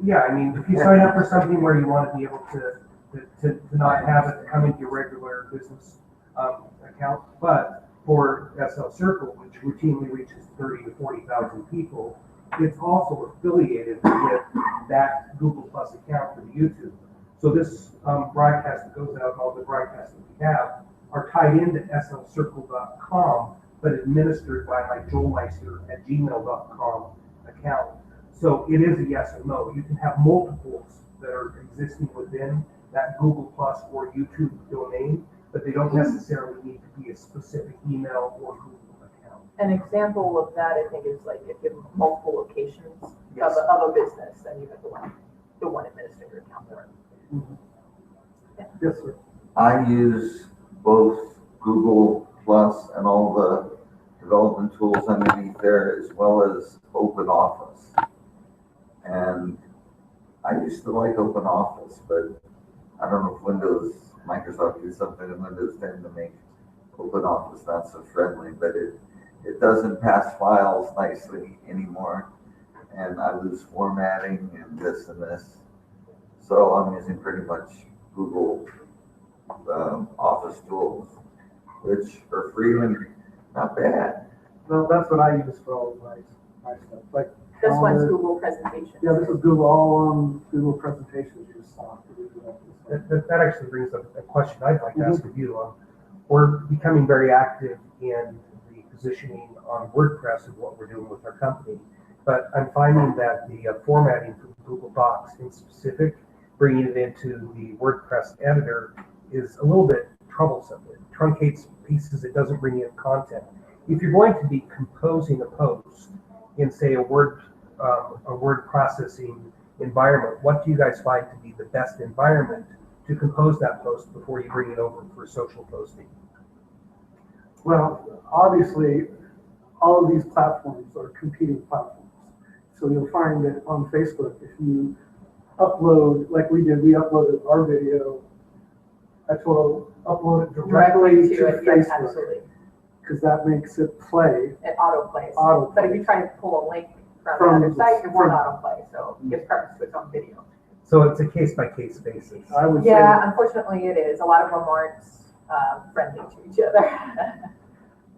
yeah, I mean, if you sign up for something where you want to be able to not have it come into your regular business account, but for SLCircle, which routinely reaches 30 to 40,000 people, it's also affiliated with that Google Plus account for the YouTube. So this broadcast that goes out and all the broadcasts that we have are tied into SLCircle.com, but administered by my joelmeister@gmail.com account. So it is a yes or no. You can have multiples that are existing within that Google Plus or YouTube domain, but they don't necessarily need to be a specific email or Google account. An example of that, I think, is like if you have multiple locations Yes. of a business, then you have the one administrator account for it. Yes, sir. I use both Google Plus and all the development tools underneath there, as well as Open Office. And I used to like Open Office, but I don't know if Microsoft do something in Windows 10 to make Open Office not so friendly, but it doesn't pass files nicely anymore. And I lose formatting and this and this. So I'm using pretty much Google Office tools, which are free and not bad. No, that's what I use for all of my stuff, like. This one's calendar. Google Presentations. Yeah, this is Google, all on Google presentations, you just saw. That actually brings up a question I'd like to ask of you. We're becoming very active in the positioning on WordPress of what we're doing with our company, but I'm finding that the formatting for Google Docs in specific, bringing it into the WordPress editor is a little bit troublesome. It truncates pieces, it doesn't bring in content. If you're going to be composing a post in, say, a word processing environment, what do you guys find to be the best environment to compose that post before you bring it over for social posting? Well, obviously, all of these platforms are competing platforms. So you'll find that on Facebook, if you upload, like we did, we uploaded our video, I told them, upload it directly to it, yes, Facebook, absolutely. because that makes it play. It autoplays. Autoplays. But if you try to pull a link from From the other site, it won't from- autoplay, so it gives preference to its own video. So it's a case-by-case basis. I would say, Yeah, unfortunately it is. A lot of them aren't friendly to each other.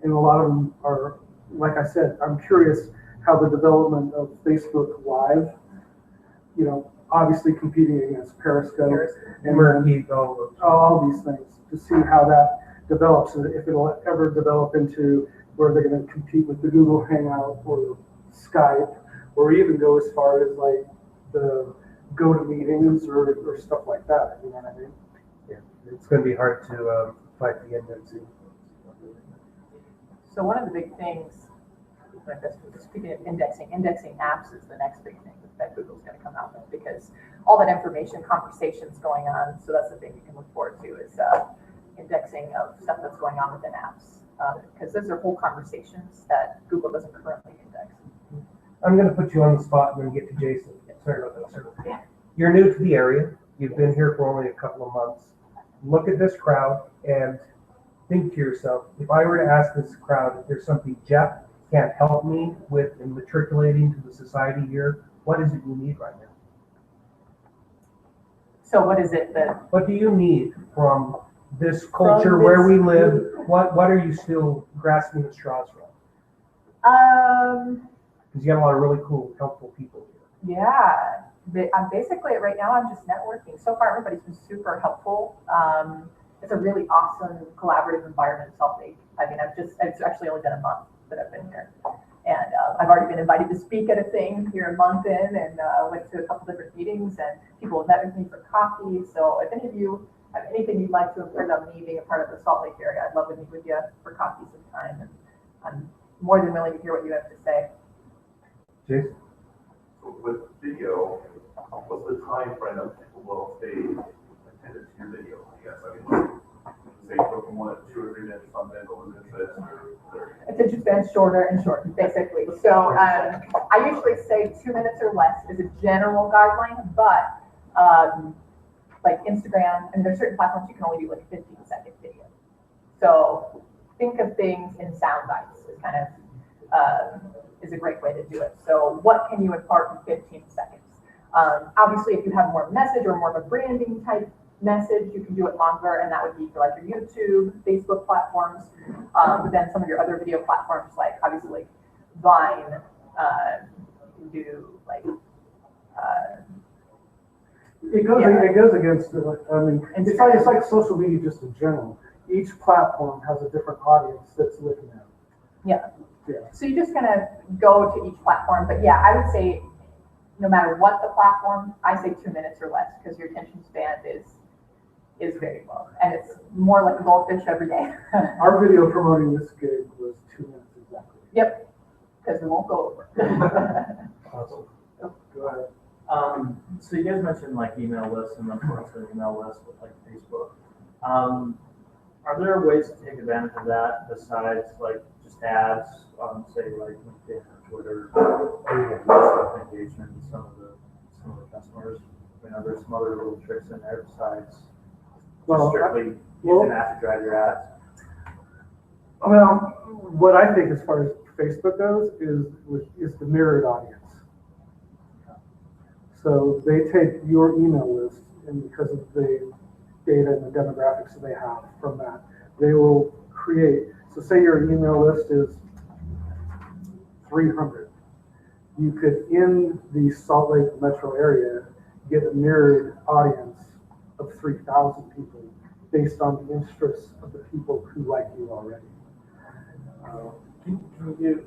and a lot of them are, like I said, I'm curious how the development of Facebook Live, you know, obviously competing against Periscope and Murky, all of all these things, to see how that develops, and if it'll ever develop into where they're gonna compete with the Google Hangout or Skype, or even go as far as like the GoToMeetings or stuff like that, you know what I mean? yeah, it's going to be hard to fight the indexing. So one of the big things, like this, speaking of indexing apps is the next big thing that Google's going to come out with, because all that information, conversations going on, so that's the thing you can look forward to is indexing of stuff that's going on within apps, because those are whole conversations that Google doesn't currently index. I'm going to put you on the spot and then get to Jason. Sorry about that, sir. Yeah. You're new to the area. You've been here for only a couple of months. Look at this crowd and think to yourself, if I were to ask this crowd if there's something Jeff can't help me with in matriculating to the society here, what is it you need right now? So what is it that, What do you need from this culture where we live? What are you still grasping at straws from? Because you got a lot of really cool, helpful people here. yeah, I'm basically, right now, I'm just networking. So far, everybody's been super helpful. It's a really awesome collaborative environment in Salt Lake. I mean, it's actually only been a month that I've been here. And I've already been invited to speak at a thing here a month in, and went to a couple different meetings, and people have met with me for coffee. So if any of you have anything you'd like to impart on me being a part of the Salt Lake area, I'd love to meet with you for coffee sometime. And I'm more than willing to hear what you have to say. Jason? So with video, what's the time frame that people will stay attended to your video? I guess, I mean, say from 1 to 2 or 3 minutes, some then over interest or. Attention span shorter and shorter, basically. So I usually say 2 minutes or less is a general guideline, but like Instagram, and there's certain platforms you can only do like 15-second video. So think of things in sound bites is kind of is a great way to do it. So what can you impart in 15 seconds? Obviously, if you have more message or more of a branding type message, you can do it longer, and that would be for like your YouTube, Facebook platforms, but then some of your other video platforms, like obviously like Vine, you can do like It goes against, I mean, it's like social media just in general. Each platform has a different audience that's looking at it. Yeah. Yeah. So you just kind of go to each platform, but yeah, I would say no matter what the platform, I say 2 minutes or less, because your attention span is is very low, and it's more like a goldfish every day. Our video promoting this gig was 2 minutes exactly. Yep, because we won't go over. Awesome. Go ahead. So you guys mentioned like email lists and the importance of email lists with like Facebook. Are there ways to take advantage of that besides like just ads on say like LinkedIn or Twitter or Facebook engagement with some of the customers? You know, there's some other little tricks in there besides just strictly using that to drive your ads. Well, what I think as far as Facebook goes is the mirrored audience. So they take your email list, and because of the data and the demographics that they have from that, they will create, so say your email list is 300. You could, in the Salt Lake metro area, get a mirrored audience of 3,000 people based on the interests of the people who like you already. Can you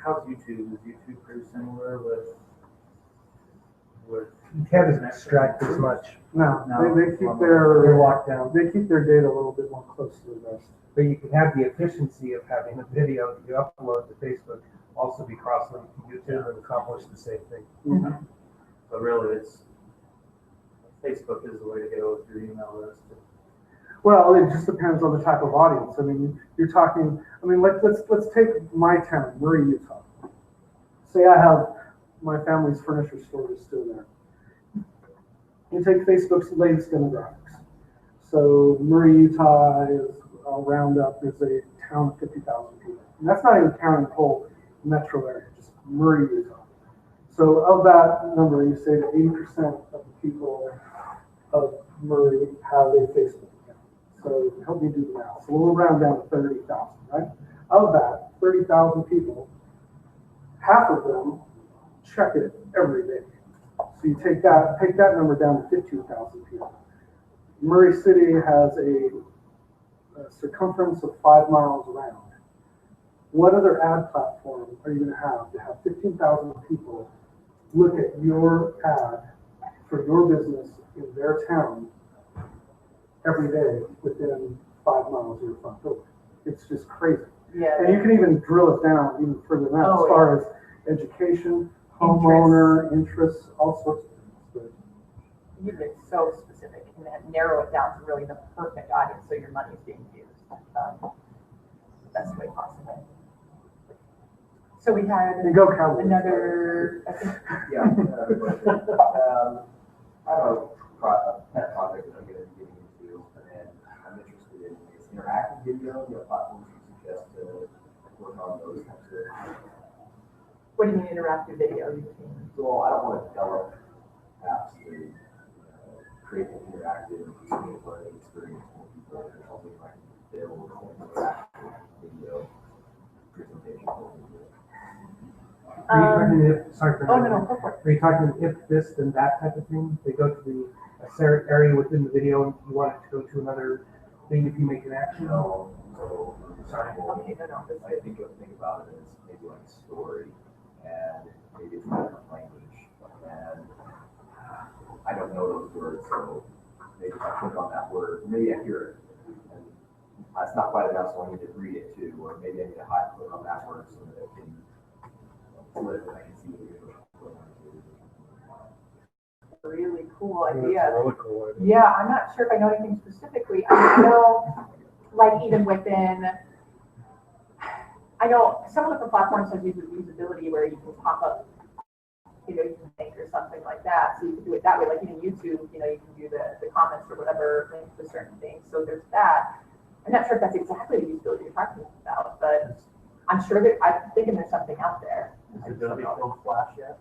how's YouTube? Is YouTube pretty similar with You can't extract as much. No, No. they keep They're locked down. they keep their data a little bit more close to the vest. But you can have the efficiency of having a video that you upload to Facebook also be cross-linked to YouTube and accomplish the same thing. Mm-hmm. So really, it's Facebook is the way to go with your email list. Well, it just depends on the type of audience. I mean, you're talking. I mean, let's take my town, Murray, Utah. Say I have my family's furniture store is still there. You take Facebook's latest demographics. So Murray, Utah is, I'll round up, is a town of 50,000 people. And that's not even counting the whole metro area, just Murray, Utah. So of that number, you say that 80% of the people of Murray have a Facebook account. So help me do the math. So we'll round down to 30,000, right? Of that 30,000 people, half of them check it every day. So you take that number down to 15,000 people. Murray City has a circumference of 5 miles around. What other ad platform are you going to have 15,000 people look at your ad for your business in their town every day within 5 miles of your front door? It's just crazy. Yeah. And you can even drill it down even further than that Oh, as far as education, homeowner, interests, all sorts of things. You've been so specific and then narrow it down to really the perfect audience so your money is being used the best way possible. So we had And go Cowboys. another, I think, Yeah, another question. I have a pet project that I'm gonna be getting into, and I'm interested in is interactive video, platforms you suggest to work on those types of. what do you mean interactive video? You mean? So I don't want to develop apps to create an interactive learning experience for people or something like build an interactive video presentation for people. Are you talking if, sorry for Oh, no, go for it. Are you talking if this then that type of thing? They go to a certain area within the video and you want it to go to another thing if you make an action? So, for example, Okay, no, that's I good. think about it as maybe like a story, and maybe it's a different language, and I don't know those words, so maybe if I click on that word, maybe I hear it, and that's not quite enough, so I need to read it too, or maybe I need to click on that word so that it can flip and I can see what you're going to. Really cool idea. Really cool idea. Yeah, I'm not sure if I know anything specifically. I know, like even within, I know some of the platforms have usability where you can pop up, you can think or something like that. So you can do it that way. Like even YouTube, you can do the comments or whatever links to certain things. So there's that. I'm not sure if that's exactly the usability you're talking about, but I'm sure that I'm thinking there's something out there. Is it gonna be called Flash yet?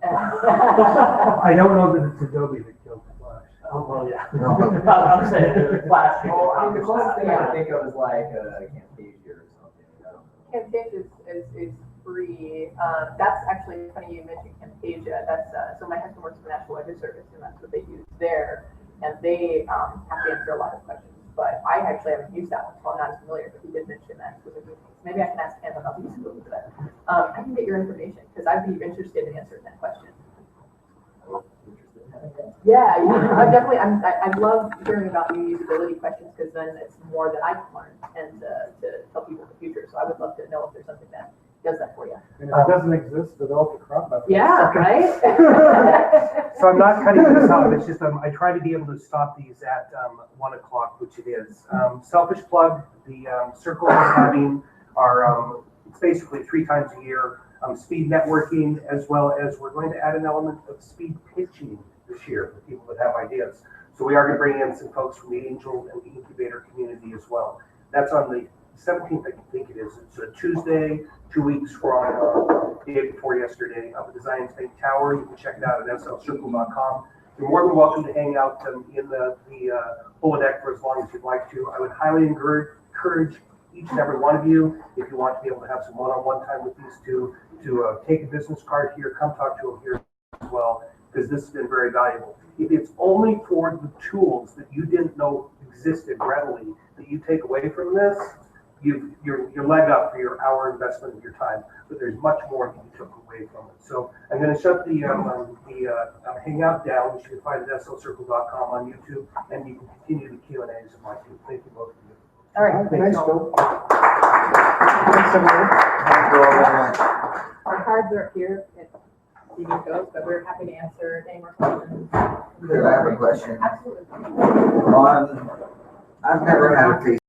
I don't know that it's Adobe that killed Flash. Oh, well, yeah. No. I'm saying Flash. Well, I mean, the closest thing I Yeah. can think of is like Camtasia or something. I don't know. Camtasia is free. That's actually funny you mentioned Camtasia. That's so my husband works for National Weather Service, and that's what they use there. And they have to answer a lot of questions. But I actually haven't used that one, so I'm not as familiar. But he did mention that specifically. Maybe I can ask him about the usability of that. I can get your information because I'd be interested in answering that question. I was interested in that. Yeah, I love hearing about new usability questions, because then it's more that I can learn and to tell people in the future. So I would love to know if there's something that does that for you. And if it doesn't exist, develop a crop method. Yeah, right? So I'm not cutting this off, it's just, I try to be able to stop these at 1 o'clock, which it is. Selfish plug, the Circle is having our, it's basically 3 times a year, speed networking, as well as we're going to add an element of speed pitching this year for people that have ideas. So we are going to bring in some folks from the Angel and the Incubator community as well. That's on the 17th, I think it is. It's a Tuesday, 2 weeks from the day before yesterday, up at the Zion State Tower. You can check it out at SLCircle.com. You're more than welcome to hang out in the holodeck for as long as you'd like to. I would highly encourage each and every one of you, if you want to be able to have some one-on-one time with these two, to take a business card here, come talk to them here as well, because this has been very valuable. If it's only for the tools that you didn't know existed readily that you take away from this, you're leg up for your hour investment of your time, but there's much more that you took away from it. So I'm going to shut the Hangout down, which you can find at SLCircle.com on YouTube, and you can continue the Q&As if you like to. Thank you both of you. All right. Thanks, Bill. Thank you all very much. Our cards are here if you need those, but we're happy to answer any more questions. Could I have a question? Absolutely. I've never had a face